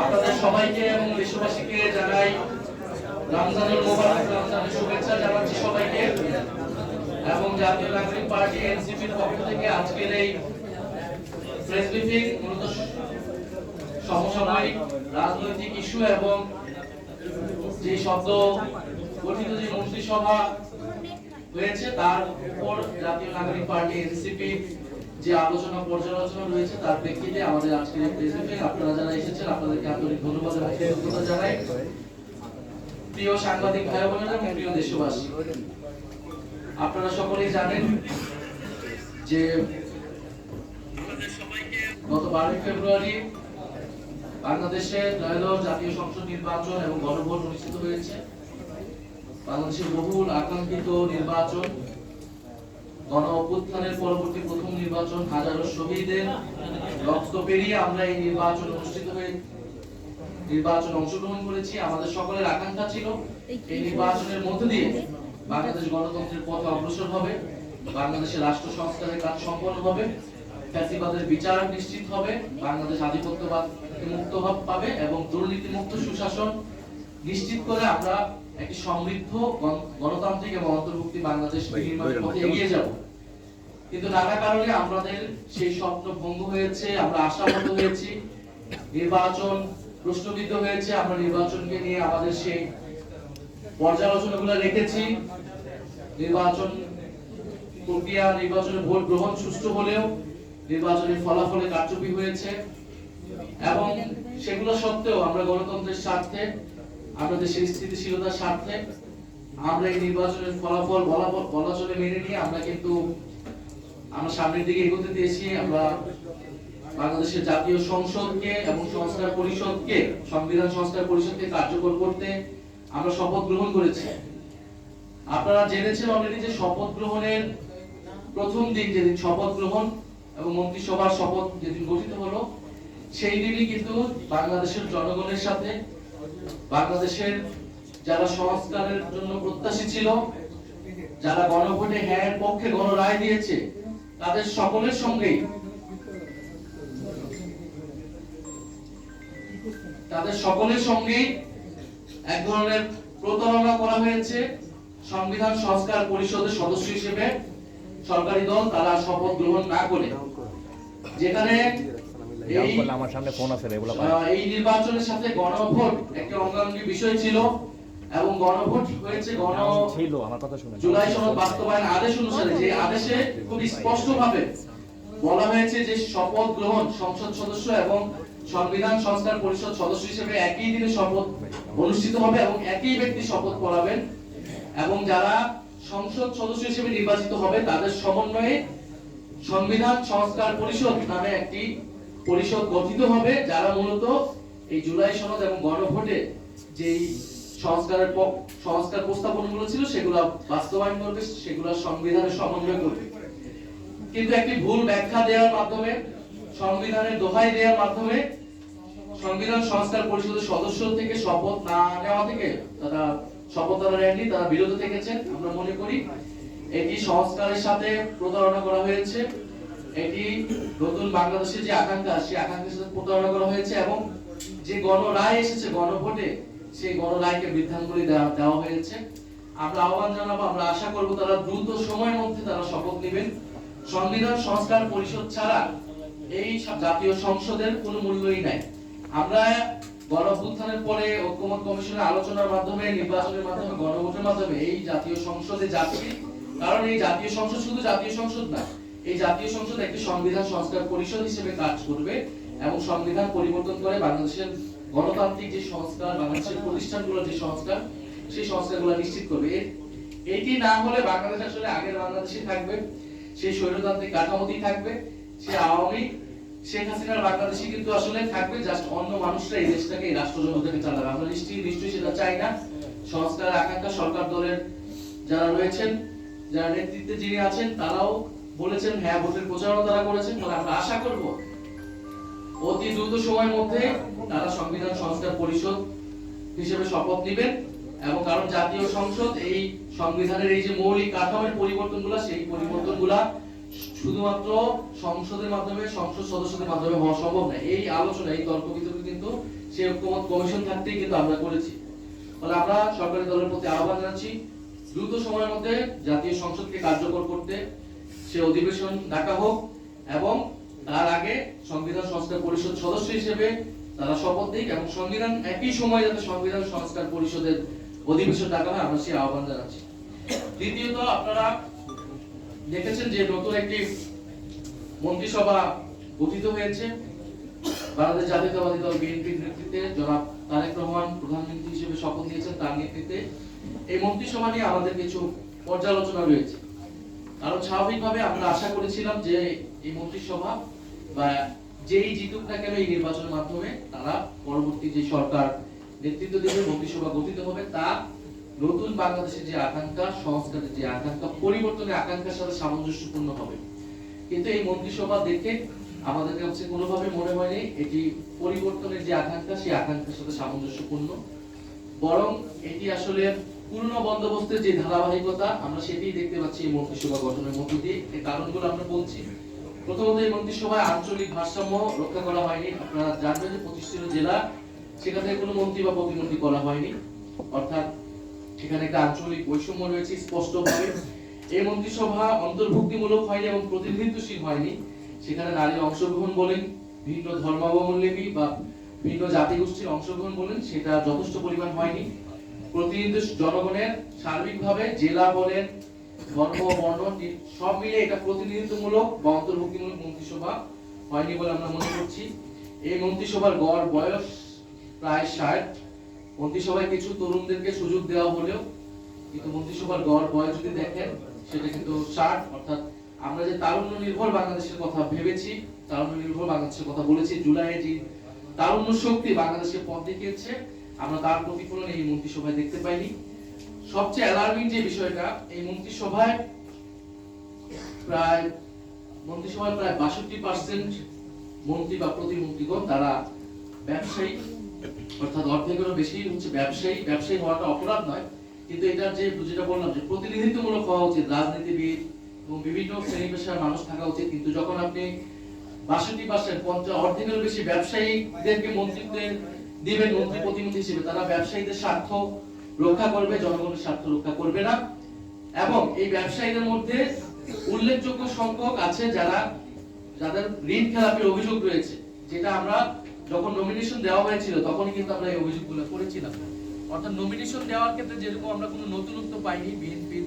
আপনাদের সবাইকে এবং দেশবাসীকে জানাই রমজানুল মুবারক, রমজানের শুভেচ্ছা জানাচ্ছি সবাইকে। এবং জাতীয় নাগরিক পার্টি এনসিপির পক্ষ থেকে আজকের এই প্রেস ব্রিফিং মূলত সমসাময়িক রাজনৈতিক ইস্যু এবং যে শব্দ গঠিত যে মন্ত্রিসভা হয়েছে তার উপর জাতীয় নাগরিক পার্টি এনসিপি যে আলোচনা পর্যালোচনা রয়েছে তার প্রেক্ষিতে আমাদের আজকের এই প্রেস ব্রিফিং। আপনারা যারা এসেছেন আপনাদেরকে আন্তরিক ধন্যবাদ এবং কৃতজ্ঞতা জানাই। প্রিয় সাংবাদিক ভাই বোনেরা এবং প্রিয় দেশবাসী, আপনারা সকলেই জানেন যে গত 12 ফেব্রুয়ারি বাংলাদেশে ত্রয়োদশ জাতীয় সংসদ নির্বাচন এবং গণভোট অনুষ্ঠিত হয়েছে। বাংলাদেশের বহুল আকাঙ্ক্ষিত নির্বাচন, গণ অভ্যুত্থানের পরবর্তী প্রথম নির্বাচন, হাজারো শহীদের রক্ত পেরিয়ে আমরা এই নির্বাচন অনুষ্ঠিত হয়ে নির্বাচন অংশগ্রহণ করেছি। আমাদের সকলের আকাঙ্ক্ষা ছিল এই নির্বাচনের মধ্য দিয়ে বাংলাদেশ গণতন্ত্রের পথে অগ্রসর হবে, বাংলাদেশের রাষ্ট্র সংস্কারের কাজ সম্পন্ন হবে, ফ্যাসিবাদের বিচার নিশ্চিত হবে, বাংলাদেশ আধিপত্যবাদ মুক্ত পাবে এবং দুর্নীতি মুক্ত সুশাসন নিশ্চিত করে আমরা একটি সমৃদ্ধ গণতান্ত্রিক এবং অন্তর্ভুক্তি বাংলাদেশ নির্মাণের পথে এগিয়ে যাব। কিন্তু নানা কারণে আমাদের সেই স্বপ্ন ভঙ্গ হয়েছে, আমরা আশাহত হয়েছি, নির্বাচন প্রশ্নবিদ্ধ হয়েছে। আমরা নির্বাচনকে নিয়ে আমাদের সেই পর্যালোচনাগুলো রেখেছি। নির্বাচন প্রক্রিয়া, নির্বাচনের ভোট গ্রহণ সুষ্ঠু হলেও নির্বাচনের ফলাফলে কারচুপি হয়েছে এবং সেগুলো সত্ত্বেও আমরা গণতন্ত্রের স্বার্থে, আমরা দেশের স্থিতিশীলতার স্বার্থে আমরা এই নির্বাচনের ফলাফল বলা চলে মেনে নিয়ে আমরা কিন্তু আমরা সামনের দিকে এগোতে দিয়েছি। আমরা বাংলাদেশের জাতীয় সংসদকে এবং সংস্কার পরিষদকে, সংবিধান সংস্কার পরিষদকে কার্যকর করতে আমরা শপথ গ্রহণ করেছি। আপনারা জেনেছেন অলরেডি যে শপথ গ্রহণের প্রথম দিন, যেদিন শপথ গ্রহণ এবং মন্ত্রিসভার শপথ যেদিন গঠিত হলো, সেই দিনই কিন্তু বাংলাদেশের জনগণের সাথে, বাংলাদেশের যারা সংস্কারের জন্য প্রত্যাশী ছিল, যারা গণভোটে হ্যাঁ পক্ষে গণরায় দিয়েছে, তাদের সকলের সঙ্গেই এক ধরনের প্রতারণা করা হয়েছে। সংবিধান সংস্কার পরিষদের সদস্য হিসেবে সরকারি দল তারা শপথ গ্রহণ না করে, যেখানে এই নির্বাচনের সাথে গণভোট একটি অঙ্গাঙ্গী বিষয় ছিল এবং গণভোট হয়েছে জুলাই সনদ বাস্তবায়ন আদেশ অনুসারে। যে আদেশে খুব স্পষ্টভাবে বলা হয়েছে যে শপথ গ্রহণ সংসদ সদস্য এবং সংবিধান সংস্কার পরিষদ সদস্য হিসেবে একই দিনে শপথ অনুষ্ঠিত হবে এবং একই ব্যক্তি শপথ পড়াবেন এবং যারা সংসদ সদস্য হিসেবে নির্বাচিত হবে তাদের সমন্বয়ে সংবিধান সংস্কার পরিষদ নামে একটি পরিষদ গঠিত হবে, যারা মূলত এই জুলাই সনদ এবং গণভোটে যেই সংস্কার প্রস্তাবনাগুলো ছিল সেগুলো বাস্তবায়ন করবে, সেগুলো সংবিধানের সমন্বয় করবে। কিন্তু একটি ভুল ব্যাখ্যা দেওয়ার মাধ্যমে, সংবিধানের দোহাই দেওয়ার মাধ্যমে সংবিধান সংস্কার পরিষদের সদস্য থেকে শপথ না নেওয়া থেকে তারা নেননি, তারা বিরত থেকেছেন। আমরা মনে করি এটি সংস্কারের সাথে প্রতারণা করা হয়েছে, এটি নতুন বাংলাদেশের যে আকাঙ্ক্ষা সেই আকাঙ্ক্ষার সাথে প্রতারণা করা হয়েছে এবং যে গণরায় এসেছে গণভোটে সেই গণরায়কে বৃদ্ধাঙ্গুলি দেওয়া হয়েছে। আমরা আহ্বান জানাবো, আমরা আশা করব তারা দ্রুত সময়ের মধ্যে তারা শপথ নেবেন। সংবিধান সংস্কার পরিষদ ছাড়া এই জাতীয় সংসদের কোনো মূল্যই নাই। আমরা গণঅভ্যুত্থানের পরে ঐক্যমত কমিশনের আলোচনার মাধ্যমে, নির্বাচনের মাধ্যমে, গণভোটের মাধ্যমে এই জাতীয় সংসদে যাচ্ছি, কারণ এই জাতীয় সংসদ শুধু জাতীয় সংসদ না, এই জাতীয় সংসদ একটি সংবিধান সংস্কার পরিষদ হিসেবে কাজ করবে এবং সংবিধান পরিবর্তন করে বাংলাদেশের গণতান্ত্রিক যে সংস্কার, বাংলাদেশের প্রতিষ্ঠানগুলোর যে সংস্কার, সেই সংস্কারগুলো নিশ্চিত করবে। এটি না হলে বাংলাদেশ আসলে আগের বাংলাদেশই থাকবে, সেই স্বৈরতান্ত্রিক কাঠামোতেই থাকবে, সেই আওয়ামী শেখ হাসিনার বাংলাদেশী কিন্তু আসলে থাকবে, জাস্ট অন্য মানুষরা এই দেশটাকে, এই রাষ্ট্রযন্ত্রটাকে চালাবে। আমরা নিশ্চয়ই সেটা চাই না। সংস্কার আকাঙ্ক্ষা সরকার দলের যারা রয়েছেন, যারা নেতৃত্বে যিনি আছেন, তারাও বলেছেন, হ্যাঁ ভোটের প্রচারণা তারা করেছেন। ফলে আমরা আশা করব অতি দ্রুত সময়ের মধ্যে তারা সংবিধান সংস্কার পরিষদ হিসেবে শপথ নেবেন এবং কারণ জাতীয় সংসদ এই সংবিধানের এই যে মৌলিক কাঠামোর পরিবর্তনগুলো, সেই পরিবর্তনগুলা শুধুমাত্র সংসদের মাধ্যমে, সংসদ সদস্যদের মাধ্যমে হওয়া সম্ভব না। এই আলোচনা, এই তর্ক বিতর্ক কিন্তু সেই ঐক্যমত কমিশন থাকতেই কিন্তু আমরা করেছি। ফলে আমরা সরকারি দলের প্রতি আহ্বান জানাচ্ছি দ্রুত সময়ের মধ্যে জাতীয় সংসদকে কার্যকর করতে সে অধিবেশন ডাকা হোক এবং তার আগে সংবিধান সংস্কার পরিষদ সদস্য হিসেবে তারা শপথ দিক এবং সংবিধান একই সময়ে যাতে সংবিধান সংস্কার পরিষদের অধিবেশন ডাকা হয়, আমরা সেই আহ্বান জানাচ্ছি। দ্বিতীয়ত, আপনারা দেখেছেন যে নতুন একটি মন্ত্রিসভা গঠিত হয়েছে বাংলাদেশ জাতীয়তাবাদী দল বিএনপির নেতৃত্বে। জনাব তারেক রহমান প্রধানমন্ত্রী হিসেবে শপথ নিয়েছেন, তার নেতৃত্বে এই মন্ত্রিসভা নিয়ে আমাদের কিছু পর্যালোচনা রয়েছে। কারণ স্বাভাবিকভাবে আমরা আশা করেছিলাম যে এই মন্ত্রিসভা বা যেই জিতুক না কেন এই নির্বাচনের মাধ্যমে তারা পরবর্তী যে সরকার নেতৃত্ব দেবে, মন্ত্রিসভা গঠিত হবে, তা নতুন বাংলাদেশের যে আকাঙ্ক্ষা, সংস্কারের যে আকাঙ্ক্ষা, পরিবর্তনের আকাঙ্ক্ষার সাথে সামঞ্জস্যপূর্ণ হবে। কিন্তু এই মন্ত্রিসভা দেখে আমাদের কাছে কোনোভাবে মনে হয়নি এটি পরিবর্তনের যে আকাঙ্ক্ষা, সেই আকাঙ্ক্ষার সাথে সামঞ্জস্যপূর্ণ। বরং এটি আসলে পুরনো বন্দোবস্তের যে ধারাবাহিকতা, আমরা সেটাই দেখতে পাচ্ছি এই মন্ত্রিসভা গঠনের মধ্য দিয়ে। এই কারণগুলো আমরা বলছি। প্রথমত, এই মন্ত্রিসভায় আঞ্চলিক ভারসাম্য রক্ষা করা হয়নি। আপনারা জানবেন যে 25টি জেলা, সেখানে কোনো মন্ত্রী বা প্রতিমন্ত্রী করা হয়নি, অর্থাৎ এখানে একটা আঞ্চলিক বৈষম্য রয়েছে স্পষ্টভাবে। এই মন্ত্রিসভা অন্তর্ভুক্তিমূলক হয়নি এবং প্রতিনিধিত্বশীল হয়নি। সেখানে নারীর অংশগ্রহণ বলেন, ভিন্ন ধর্মাবলম্বী বা ভিন্ন জাতিগোষ্ঠীর অংশগ্রহণ বলেন, সেটা যথেষ্ট পরিমাণ হয়নি। প্রতিনিধি জনগণের সার্বিকভাবে জেলা বলেন, ধর্ম, বর্ণ সব মিলে এটা প্রতিনিধিত্বমূলক বা অন্তর্ভুক্তিমূলক মন্ত্রিসভা হয়নি বলে আমরা মনে করছি। এই মন্ত্রিসভার গড় বয়স প্রায় 60। মন্ত্রিসভায় কিছু তরুণদেরকে সুযোগ দেওয়া হলেও কিন্তু মন্ত্রিসভার গড় বয়স যদি দেখেন সেটা কিন্তু 60। অর্থাৎ আমরা যে তারুণ্য নির্ভর বাংলাদেশের কথা ভেবেছি, তারুণ্য নির্ভর বাংলাদেশের কথা বলেছি, জুলাইয়ে যে তারুণ্য শক্তি বাংলাদেশকে পথ দেখিয়েছে, আমরা তার প্রতিফলন এই মন্ত্রিসভায় দেখতে পাইনি। সবচেয়ে অ্যালার্মিং যে বিষয়টা, এই মন্ত্রিসভায় প্রায় 62% মন্ত্রী বা প্রতিমন্ত্রীগণ তারা ব্যবসায়ী, অর্থাৎ অর্ধেকেরও বেশি হচ্ছে ব্যবসায়ী। ব্যবসায়ী হওয়াটা অপরাধ নয়, কিন্তু এটা যেটা বললাম যে প্রতিনিধিত্বমূলক হওয়া উচিত, রাজনীতিবিদ এবং বিভিন্ন শ্রেণী পেশার মানুষ থাকা উচিত। কিন্তু যখন আপনি 62% অর্ধেকেরও বেশি ব্যবসায়ীদেরকে মন্ত্রিত্বে দিবেন মন্ত্রী প্রতিনিধি হিসেবে, তারা ব্যবসায়ীদের স্বার্থ রক্ষা করবে, জনগণের স্বার্থ রক্ষা করবে না। এবং এই ব্যবসায়ীদের মধ্যে উল্লেখযোগ্য সংখ্যক আছে যাদের ঋণ খেলাপির অভিযোগ রয়েছে, যেটা আমরা যখন নমিনেশন দেওয়া হয়েছিল তখনই কিন্তু আমরা এই অভিযোগগুলো করেছিলাম। অর্থাৎ নমিনেশন দেওয়ার ক্ষেত্রে যেরকম আমরা কোনো নতুনত্ব পাইনি, বিএনপির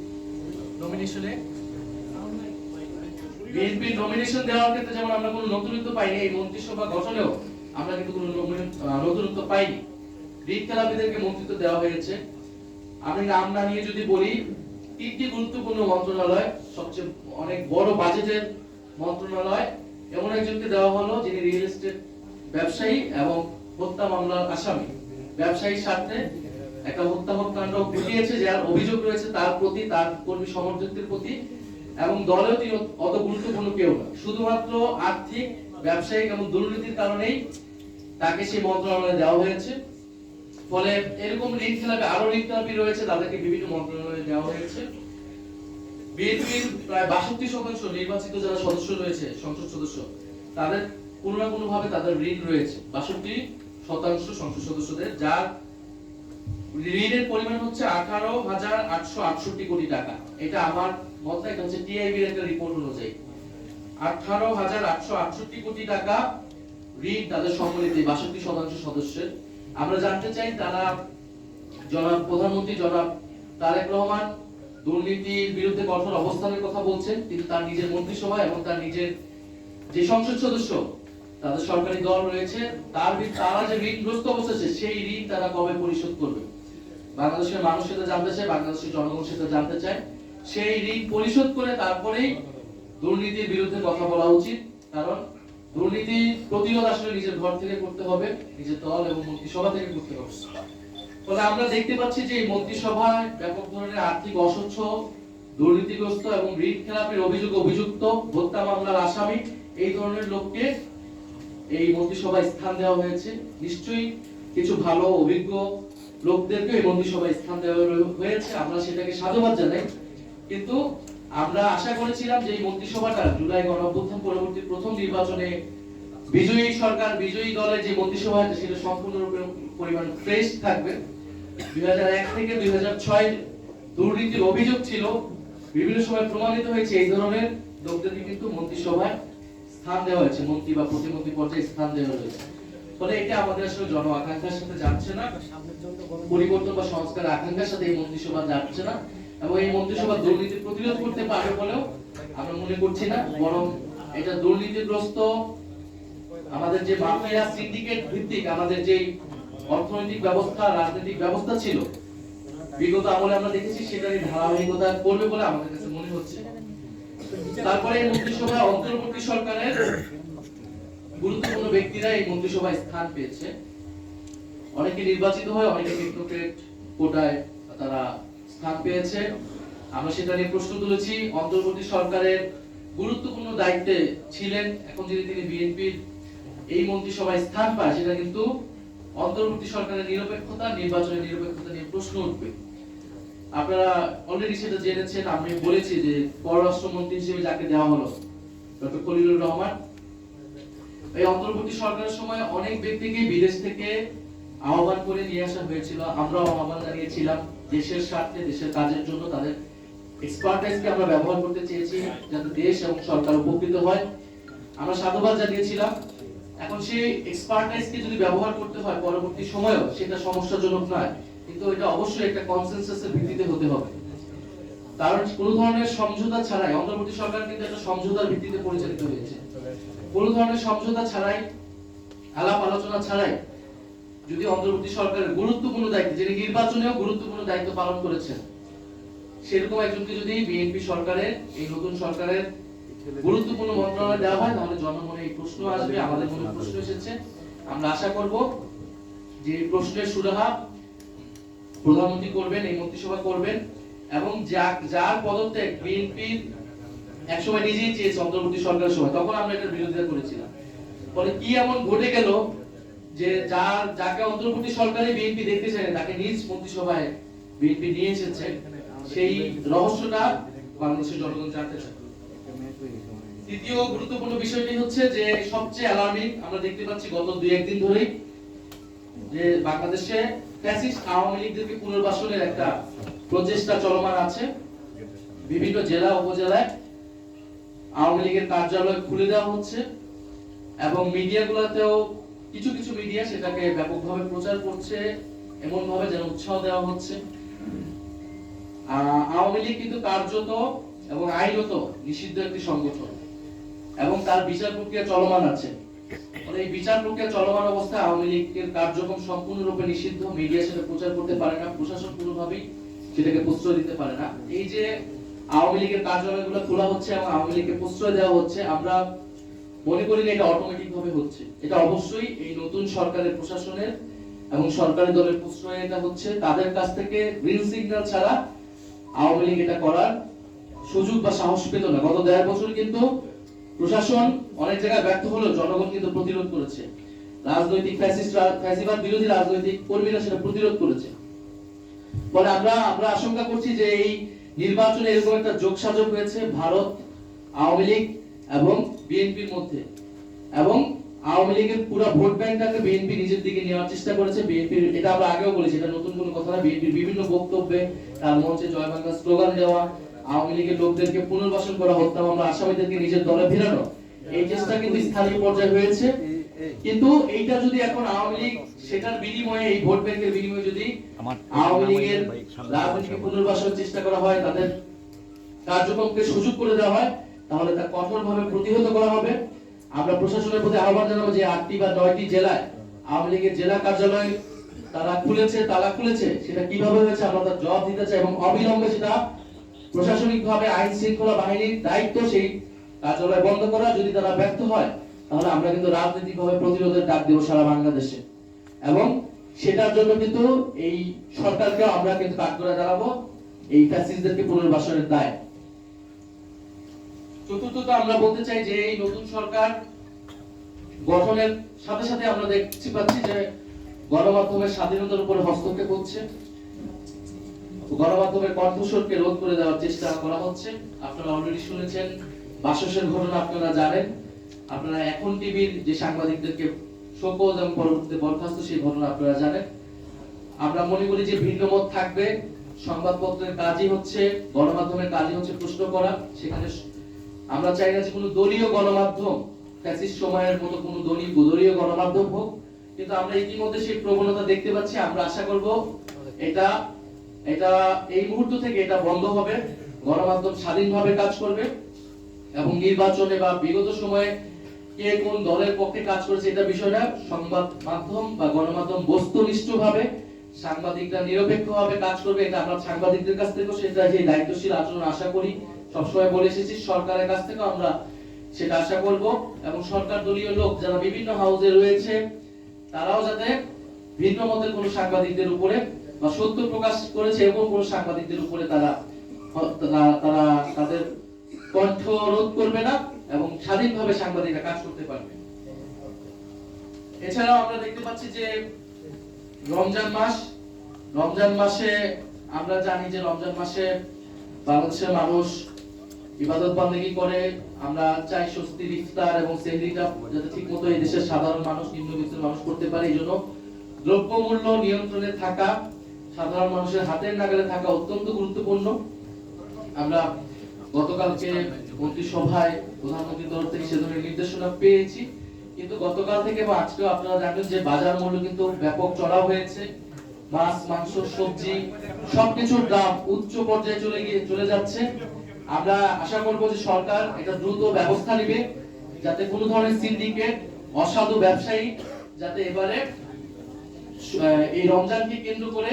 নমিনেশন দেওয়ার ক্ষেত্রে যেমন আমরা কোনো নতুনত্ব পাইনি, এই মন্ত্রিসভা গঠনেও আমরা কিন্তু কোনো নতুনত্ব পাইনি। ঋণ খেলাপিদেরকে মন্ত্রিত্ব দেওয়া হয়েছে। আমি নাম না নিয়ে যদি বলি, 3টি গুরুত্বপূর্ণ মন্ত্রণালয়, সবচেয়ে অনেক বড় বাজেটের মন্ত্রণালয়, এমন একজনকে দেওয়া হলো যিনি রিয়েল এস্টেট ব্যবসায়ী এবং হত্যা মামলার আসামি। ব্যবসায়ীর স্বার্থে একটা হত্যাকাণ্ড ঘটিয়েছে, যার অভিযোগ রয়েছে তার প্রতি, তার কর্মী সমর্থকদের প্রতি, এবং দলেও তিনি অত গুরুত্বপূর্ণ কেউ না। শুধুমাত্র আর্থিক, ব্যবসায়িক এবং দুর্নীতির কারণেই তাকে সেই মন্ত্রণালয়ে দেওয়া হয়েছে। ফলে এরকম ঋণ খেলাপি, আরো ঋণ খেলাপি রয়েছে, তাদেরকে বিভিন্ন মন্ত্রণালয়ে দেওয়া হয়েছে। বিএনপির প্রায় 62% নির্বাচিত যারা সদস্য রয়েছে, সংসদ সদস্য, তাদের কোনো না কোনো ভাবে তাদের ঋণ রয়েছে। 62% সংসদ সদস্যদের, যার ঋণের পরিমাণ হচ্ছে 18,868 কোটি টাকা। এটা আমার মত না, এটা হচ্ছে টিআইবির একটা রিপোর্ট অনুযায়ী 18,868 কোটি টাকা ঋণ তাদের সম্মিলিত 62% সদস্যের। আমরা জানতে চাই, তারা জনাব প্রধানমন্ত্রী জনাব তারেক রহমান দুর্নীতির বিরুদ্ধে কঠোর অবস্থানের কথা বলছেন, কিন্তু তার নিজের মন্ত্রিসভা এবং তার নিজের যে সংসদ সদস্য, তাদের সরকারি দল রয়েছে, তারা যে ঋণগ্রস্ত অবস্থা আছে, সেই ঋণ তারা কবে পরিশোধ করবে? বাংলাদেশের মানুষ সেটা জানতে চায়, বাংলাদেশের জনগণ সেটা জানতে চায়। সেই ঋণ পরিশোধ করে তারপরেই দুর্নীতির বিরুদ্ধে কথা বলা উচিত। কারণ দুর্নীতি প্রতিরোধ আসলে নিজের ঘর থেকে করতে হবে, নিজের দল এবং মন্ত্রিসভা থেকে করতে হবে। ফলে আমরা দেখতে পাচ্ছি যে এই মন্ত্রিসভায় ব্যাপক ধরনের আর্থিক অস্বচ্ছ, দুর্নীতিগ্রস্ত এবং ঋণ খেলাপির অভিযুক্ত, হত্যা মামলার আসামি, এই ধরনের লোককে এই মন্ত্রিসভায় স্থান দেওয়া হয়েছে। নিশ্চয়ই কিছু ভালো অভিজ্ঞ লোকদেরকে এই মন্ত্রিসভায় স্থান দেওয়া হয়েছে, আমরা সেটাকে সাধুবাদ জানাই। কিন্তু আমরা আশা করেছিলাম যে এই মন্ত্রিসভাটা জুলাই গণঅভ্যুত্থান পরবর্তী প্রথম নির্বাচনে বিজয়ী সরকার, বিজয়ী দলের যে মন্ত্রিসভা আছে সেটা সম্পূর্ণরূপে পরিমাণ ফ্রেশ থাকবে। 2001 থেকে 2006 দুর্নীতির অভিযোগ ছিল, বিভিন্ন সময় প্রমাণিত হয়েছে এই ধরনের লোকদেরকে কিন্তু মন্ত্রিসভায় স্থান দেওয়া হয়েছে, মন্ত্রী বা প্রতিমন্ত্রী পর্যায়ে স্থান দেওয়া হয়েছে। ফলে এটা আমাদের আসলে জন আকাঙ্ক্ষার সাথে যাচ্ছে না, পরিবর্তন বা সংস্কার আকাঙ্ক্ষার সাথে এই মন্ত্রিসভা যাচ্ছে না, এবং এই মন্ত্রিসভা দুর্নীতি প্রতিরোধ করতে পারবে বলেও আমরা মনে করছি না। বরং এটা দুর্নীতিগ্রস্ত আমাদের যে মাফিয়া সিন্ডিকেট ভিত্তিক আমাদের যে অর্থনৈতিক ব্যবস্থা, রাজনৈতিক ব্যবস্থা ছিল বিগত আমলে আমরা দেখেছি, সেটারই ধারাবাহিকতা করবে বলে আমাদের কাছে মনে হচ্ছে। তারপরে এই মন্ত্রিসভায় অন্তর্বর্তী সরকারের গুরুত্বপূর্ণ ব্যক্তিরা এই মন্ত্রিসভায় স্থান পেয়েছে। অনেকে নির্বাচিত হয়, অনেকে টেকনোক্রেট কোটায় তারা স্থান পেয়েছে। আমরা সেটা নিয়ে প্রশ্ন তুলেছি। অন্তর্বর্তী সরকারের গুরুত্বপূর্ণ দায়িত্বে ছিলেন, এখন যদি তিনি বিএনপির এই মন্ত্রিসভায় স্থান পায়, সেটা কিন্তু অন্তর্বর্তী সরকারের নিরপেক্ষতা, নির্বাচনের নিরপেক্ষতা নিয়ে প্রশ্ন উঠবে। আপনারা অলরেডি সেটা জেনেছেন, আমি বলেছি যে পররাষ্ট্রমন্ত্রী হিসেবে যাকে দেওয়া হলো ডক্টর খলিলুর রহমান, এই অন্তর্বর্তী সরকারের সময় অনেক ব্যক্তিকে বিদেশ থেকে আহ্বান করে নিয়ে আসা হয়েছিল। আমরাও আহ্বান জানিয়েছিলাম দেশের স্বার্থে, দেশের কাজের জন্য তাদের এক্সপার্টাইজকে আমরা ব্যবহার করতে চেয়েছি যাতে দেশ এবং সরকার উপকৃত হয়। আমরা সাধুবাদ জানিয়েছিলাম। এখন সেই এক্সপার্টাইজকে যদি ব্যবহার করতে হয় পরবর্তী সময়েও, সেটা সমস্যাজনক নয়, কিন্তু এটা অবশ্যই একটা কনসেনসাসের ভিত্তিতে হতে হবে। কারণ কোনো ধরনের সমঝোতা ছাড়াই অন্তর্বর্তী সরকার কিন্তু একটা সমঝোতার ভিত্তিতে পরিচালিত হয়েছে। কোনো ধরনের সমঝোতা ছাড়াই, আলাপ আলোচনা ছাড়াই যদি অন্তর্বর্তী সরকারের গুরুত্বপূর্ণ দায়িত্ব, যিনি নির্বাচনেও গুরুত্বপূর্ণ দায়িত্ব পালন করেছেন, সেরকম একজনকে যদি বিএনপি সরকারের, এই নতুন সরকারের গুরুত্বপূর্ণ মন্ত্রণালয় দেওয়া হয়, তাহলে জনমনে এই প্রশ্ন আসবে, আমাদের মনে প্রশ্ন এসেছে। আমরা আশা করব যে এই প্রশ্নের সুরাহা প্রধানমন্ত্রী করবেন, এই মন্ত্রিসভা করবেন, এবং যার পদত্যাগ বিএনপি একসময় নিজেই চেয়েছে অন্তর্বর্তী সরকারের সময়, তখন আমরা এটার বিরোধিতা করেছিলাম। ফলে কি এমন ঘটে গেল যে যাকে অন্তর্বর্তী সরকারে বিএনপি দেখতে চায় তাকে নিজ মন্ত্রিসভায় বিএনপি নিয়ে এসেছে, সেই রহস্যটা বাংলাদেশের জনগণ জানতে চায়। তৃতীয় গুরুত্বপূর্ণ বিষয়টি হচ্ছে যে সবচেয়ে অ্যালার্মিং আমরা দেখতে পাচ্ছি গত 2-1 দিন ধরেই, যে বাংলাদেশে ফ্যাসিস্ট আওয়ামী লীগদেরকে পুনর্বাসনের একটা প্রচেষ্টা চলমান আছে। বিভিন্ন জেলা উপজেলায় আওয়ামী লীগের কার্যালয় খুলে দেওয়া হচ্ছে, এবং মিডিয়াগুলোতেও কিছু কিছু মিডিয়া সেটাকে ব্যাপকভাবে প্রচার করছে, এমন ভাবে যেন উৎসাহ দেওয়া হচ্ছে। আওয়ামী লীগ কিন্তু কার্যত এবং আইনত নিষিদ্ধ একটি সংগঠন, এবং তার বিচার প্রক্রিয়া চলমান আছে। এই বিচার প্রক্রিয়া চলমান অবস্থায় আওয়ামী লীগের কার্যক্রম সম্পূর্ণরূপে নিষিদ্ধ, মিডিয়া সেটা প্রচার করতে পারে না, প্রশাসন কোনোভাবেই সেটাকে প্রশ্রয় দিতে পারে না। এই যে আওয়ামী লীগের কার্যালয়গুলো খোলা হচ্ছে এবং আওয়ামী লীগকে প্রশ্রয় দেওয়া হচ্ছে, আমরা মনে করি না এটা অটোমেটিক ভাবে হচ্ছে। এটা অবশ্যই এই নতুন সরকারের প্রশাসনের এবং সরকারি দলের প্রশ্রয় এটা হচ্ছে। তাদের কাছ থেকে গ্রিন সিগন্যাল ছাড়া আওয়ামী লীগ এটা করার সুযোগ বা সাহস পেত না। গত 1.5 বছর কিন্তু প্রশাসন অনেক জায়গায় ব্যর্থ হলেও জনগণ কিন্তু প্রতিরোধ করেছে। রাজনৈতিক ফ্যাসিবাদ বিরোধী রাজনৈতিক কর্মীরা সেটা প্রতিরোধ করেছে। ফলে আমরা আশঙ্কা করছি যে এই নির্বাচনে এরকম একটা যোগসাজগ হয়েছে ভারত, আওয়ামী লীগ এবং বিএনপির মধ্যে, এবং আওয়ামী লীগের পুরো ভোট ব্যাংকটাকে বিএনপি নিজের দিকে নেওয়ার চেষ্টা করেছে। বিএনপির, এটা আমরা আগেও বলেছি, এটা নতুন কোনো কথা না, বিএনপির বিভিন্ন বক্তব্যে তার মঞ্চে জয় বাংলা স্লোগান দেওয়া, আওয়ামী লীগের লোকদেরকে পুনর্বাসন করা, হত্যা মামলা আসামিদেরকে নিজের দলে ফেরানো, এই চেষ্টা কিন্তু স্থানীয় পর্যায়ে হয়েছে। কিন্তু এইটা যদি এখন আওয়ামী লীগ সেটার বিনিময়ে, এই ভোট ব্যাংকের বিনিময়ে যদি আওয়ামী লীগের রাজনীতিকে পুনর্বাসনের চেষ্টা করা হয়, তাদের কার্যক্রমকে সুযোগ করে দেওয়া হয়, তাহলে তা কঠোরভাবে প্রতিহত করা হবে। আমরা প্রশাসনের প্রতি আহ্বান জানাবো যে 8টি বা 9টি জেলায় আওয়ামী লীগের জেলা কার্যালয় তারা তালা খুলেছে, সেটা কিভাবে হয়েছে আমরা তার জবাব দিতে চাই, এবং অবিলম্বে সেটা প্রশাসনিকভাবে আইন শৃঙ্খলা বাহিনীর দায়িত্ব সেই কার্যালয় বন্ধ করা। যদি তারা ব্যর্থ হয় তাহলে আমরা কিন্তু রাজনৈতিকভাবে প্রতিরোধের ডাক দেব সারা বাংলাদেশে, এবং সেটার জন্য কিন্তু এই সরকারকে আমরা কিন্তু কাঠগড়ায় দাঁড়াবো, এই ফ্যাসিস্টদেরকে পুনর্বাসনের দায়। চতুর্থত আমরা বলতে চাই যে এই নতুন সরকার গঠনের সাথে সাথে আমরা দেখতে পাচ্ছি যে গণমাধ্যমের স্বাধীনতার উপরে হস্তক্ষেপ হচ্ছে। গণমাধ্যমের কণ্ঠস্বরকে রোধ করে দেওয়ার চেষ্টা করা হচ্ছে। আপনারা অলরেডি শুনেছেন বাসসের ঘটনা, আপনারা জানেন। আপনারা এখন টিভির যে সাংবাদিকদেরকে শোকজ এবং পরবর্তীতে বরখাস্ত, সেই ঘটনা আপনারা জানেন। আমরা মনে করি যে ভিন্ন মত থাকবে, সংবাদপত্রের কাজই হচ্ছে, গণমাধ্যমের কাজই হচ্ছে প্রশ্ন করা। সেখানে আমরা চাই না যে কোনো দলীয় গণমাধ্যম ফ্যাসিস্ট সময়ের মতো কোনো দলীয় গণমাধ্যম হোক, কিন্তু আমরা ইতিমধ্যে সেই প্রবণতা দেখতে পাচ্ছি। আমরা আশা করব এটা এই মুহূর্ত থেকে এটা বন্ধ হবে, গণমাধ্যম স্বাধীনভাবে কাজ করবে এবং নির্বাচনে বা বিগত সময়ে কে কোন দলের পক্ষে কাজ করেছে এটা বিষয় না। সংবাদ মাধ্যম বা গণমাধ্যম বস্তুনিষ্ঠভাবে, সাংবাদিকরা নিরপেক্ষভাবে কাজ করবে, এটা আমরা সাংবাদিকদের কাছ থেকেও সেটা যে দায়িত্বশীল আচরণ আশা করি, সবসময় বলে এসেছি। সরকারের কাছ থেকেও আমরা সেটা আশা করব এবং সরকার দলীয় লোক যারা বিভিন্ন হাউজে রয়েছে তারাও যাতে ভিন্ন মতের কোনো সাংবাদিকদের উপরে বা সত্য প্রকাশ করেছে এমন কোনো সাংবাদিকদের উপরে তারা তাদের কণ্ঠ রোধ করবে না এবং স্বাধীনভাবে সাংবাদিকরা কাজ করতে পারবে। এছাড়াও আমরা দেখতে পাচ্ছি যে রমজান মাসে আমরা জানি যে রমজান মাসে বাংলাদেশের মানুষ ইবাদত বন্দেগী করে। আমরা চাই স্বস্তির ইফতার এবং সেহরিটা যাতে ঠিকমতো এই দেশের সাধারণ মানুষ, নিম্নবিত্তের মানুষ করতে পারে। এই জন্য দ্রব্যমূল্য নিয়ন্ত্রণে থাকা, সাধারণ মানুষের হাতের নাগালে থাকা অত্যন্ত গুরুত্বপূর্ণ। আমরা গতকালকে মন্ত্রিসভায় প্রধানমন্ত্রীর তরফ থেকে সে ধরনের নির্দেশনা পেয়েছি, কিন্তু গতকাল থেকে বা আজকেও আপনারা জানেন যে বাজার মূল্য কিন্তু ব্যাপক চড়া হয়েছে। মাছ, মাংস, সবজি সবকিছুর দাম উচ্চ পর্যায়ে চলে যাচ্ছে। আমরা আশা করব যে সরকার এটা দ্রুত ব্যবস্থা নেবে, যাতে কোনো ধরনের সিন্ডিকেট, অসাধু ব্যবসায়ী যাতে এবারে এই রমজানকে কেন্দ্র করে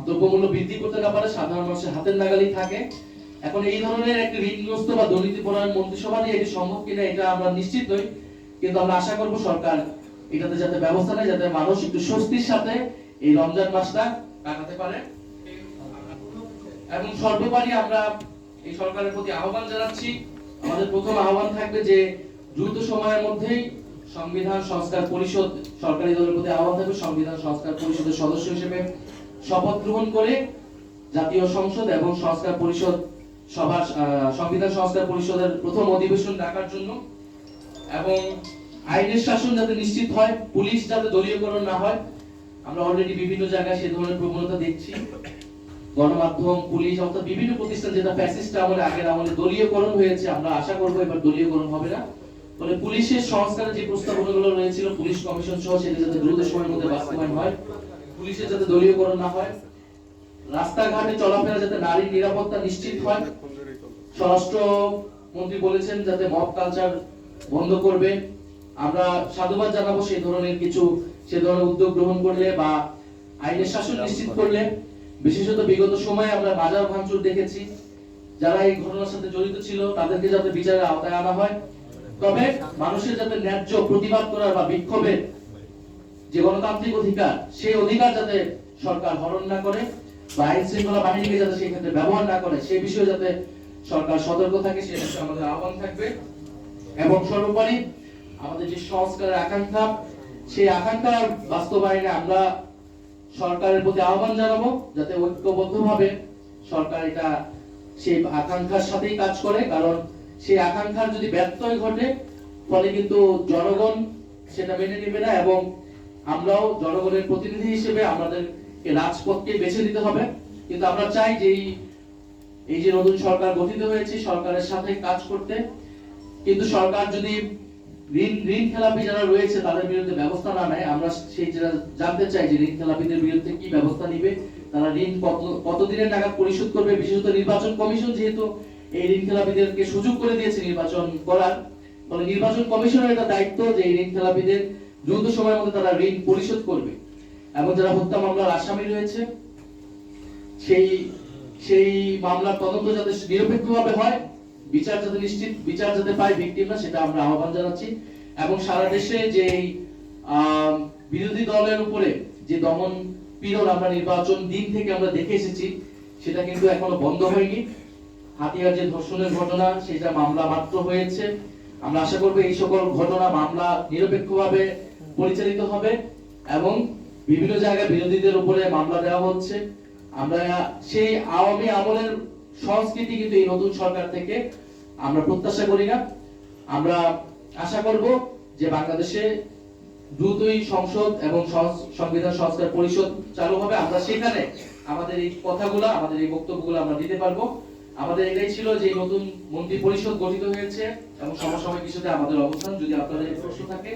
দ্রব্যমূল্য বৃদ্ধি করতে না পারে, সাধারণ মানুষের হাতের নাগালেই থাকে। এখন এই ধরনের একটি ঋণগ্রস্ত বা দুর্নীতিপরায়ণ মন্ত্রিসভা দিয়ে এটি সম্ভব কিনা এটা আমরা নিশ্চিত নই, কিন্তু আমরা আশা করব সরকার এটাতে যাতে ব্যবস্থা নেয়, যাতে মানুষ একটু স্বস্তির সাথে এই রমজান মাসটা কাটাতে পারে। এবং সর্বোপরি আমরা এই সরকারের প্রতি আহ্বান জানাচ্ছি, আমাদের প্রথম আহ্বান থাকবে যে দ্রুত সময়ের মধ্যেই সংবিধান সংস্কার পরিষদ, সরকারি দলের প্রতি আহ্বান থাকবে সংবিধান সংস্কার পরিষদের সদস্য হিসেবে শপথ গ্রহণ করে জাতীয় সংসদ এবং সংস্কার পরিষদ সভার সংবিধান সংস্কার পরিষদের প্রথম অধিবেশন ডাকার জন্য, এবং আইনের শাসন যাতে নিশ্চিত হয়, পুলিশ যাতে দলীয়করণ না হয়। আমরা অলরেডি বিভিন্ন জায়গায় সে ধরনের প্রবণতা দেখছি। গণমাধ্যম, পুলিশ অর্থাৎ বিভিন্ন প্রতিষ্ঠান যেটা ফ্যাসিস্ট আমলে, আগের আমলে দলীয়করণ হয়েছে, আমরা আশা করব এবার দলীয়করণ হবে না। ফলে পুলিশের সংস্কারের যে প্রস্তাবনাগুলো রয়েছিল, পুলিশ কমিশন সহ, সেটা যাতে দ্রুত সময়ের মধ্যে বাস্তবায়ন হয়, পুলিশের যাতে দলীয়করণ না হয়, রাস্তাঘাটে চলাফেরা যাতে নারীর নিরাপত্তা নিশ্চিত হয়। স্বরাষ্ট্র মন্ত্রী বলেছেন যাতে মব কালচার বন্ধ করবে। আমরা সাধুবাদ জানাবো সেই ধরনের উদ্যোগ গ্রহণ করলে বা আইনের শাসন নিশ্চিত করলে। বিশেষত বিগত সময়ে আমরা বাজার ভাঙচুর দেখেছি, যারা এই ঘটনার সাথে জড়িত ছিল তাদেরকে যাতে বিচারের আওতায় আনা হয়। তবে মানুষের যাতে ন্যায্য প্রতিবাদ করার বা বিক্ষোভের যে গণতান্ত্রিক অধিকার, সেই অধিকার যাতে সরকার হরণ না করে বা আইন শৃঙ্খলা বাহিনীকে যাতে সেই ক্ষেত্রে ব্যবহার না করে, সেই বিষয়ে যাতে সরকার সতর্ক থাকে, সে বিষয়ে আমাদের আহ্বান থাকবে। এবং সর্বোপরি আমাদের যে সংস্কারের আকাঙ্ক্ষা, সেই আকাঙ্ক্ষার বাস্তবায়নে আমরা সরকারের প্রতি আহ্বান জানাবো যাতে ঐক্যবদ্ধভাবে সরকার এটা সেই আকাঙ্ক্ষার সাথেই কাজ করে। কারণ সেই আকাঙ্ক্ষার যদি ব্যত্যয় ঘটে, ফলে কিন্তু জনগণ সেটা মেনে নেবে না এবং আমরাও জনগণের প্রতিনিধি হিসেবে আমাদেরকে রাজপথকে বেছে নিতে হবে। কিন্তু আমরা চাই যে এই যে নতুন সরকার গঠিত হয়েছে, সরকারের সাথে কাজ করতে, কিন্তু সরকার যদি ঋণ খেলাপি যারা রয়েছে তাদের বিরুদ্ধে ব্যবস্থা না নেয়, আমরা সেই জানতে চাই যে ঋণ খেলাপিদের বিরুদ্ধে কি ব্যবস্থা নিবে, তারা ঋণ কতদিনের নাগাদ পরিশোধ করবে। বিশেষত নির্বাচন কমিশন যেহেতু এই ঋণ খেলাপিদেরকে সুযোগ করে দিয়েছে নির্বাচন করার, ফলে নির্বাচন কমিশনের এটা দায়িত্ব যে এই ঋণ খেলাপিদের দ্রুত সময়ের মধ্যে তারা ঋণ পরিশোধ করবে। এবং যারা হত্যা মামলার আসামি রয়েছে, সেই মামলার তদন্ত যাতে নিরপেক্ষভাবে হয়, বিচার যাতে পায় ভিকটিমরা, সেটা আমরা আহ্বান জানাচ্ছি। এবং সারা দেশে যে বিরোধী দলের উপরে যে দমন পীড়ন আমরা নির্বাচন দিন থেকে আমরা দেখে এসেছি, সেটা কিন্তু এখনো বন্ধ হয়নি। হাতিয়ার যে ধর্ষণের ঘটনা, সেটা মামলা মাত্র হয়েছে। আমরা আশা করব এই সকল ঘটনা মামলা নিরপেক্ষভাবে পরিচালিত হবে এবং বিভিন্ন জায়গায় বিরোধীদের উপরে মামলা দেওয়া হচ্ছে। আমরা সেই আওয়ামী আমলের সংস্কৃতি কিন্তু এই নতুন সরকার থেকে আমরা প্রত্যাশা করি না। আমরা আশা করব যে বাংলাদেশে দ্রুতই সংসদ এবং সংবিধান সংস্কার পরিষদ চালু হবে। আমরা সেখানে আমাদের এই কথাগুলো, আমাদের এই বক্তব্যগুলো আমরা দিতে পারবো। আমাদের এটাই ছিল যে নতুন মন্ত্রী পরিষদ গঠিত হয়েছে এবং সমসাময়িক বিষয়ে আমাদের অবস্থান। যদি আপনাদের প্রশ্ন থাকে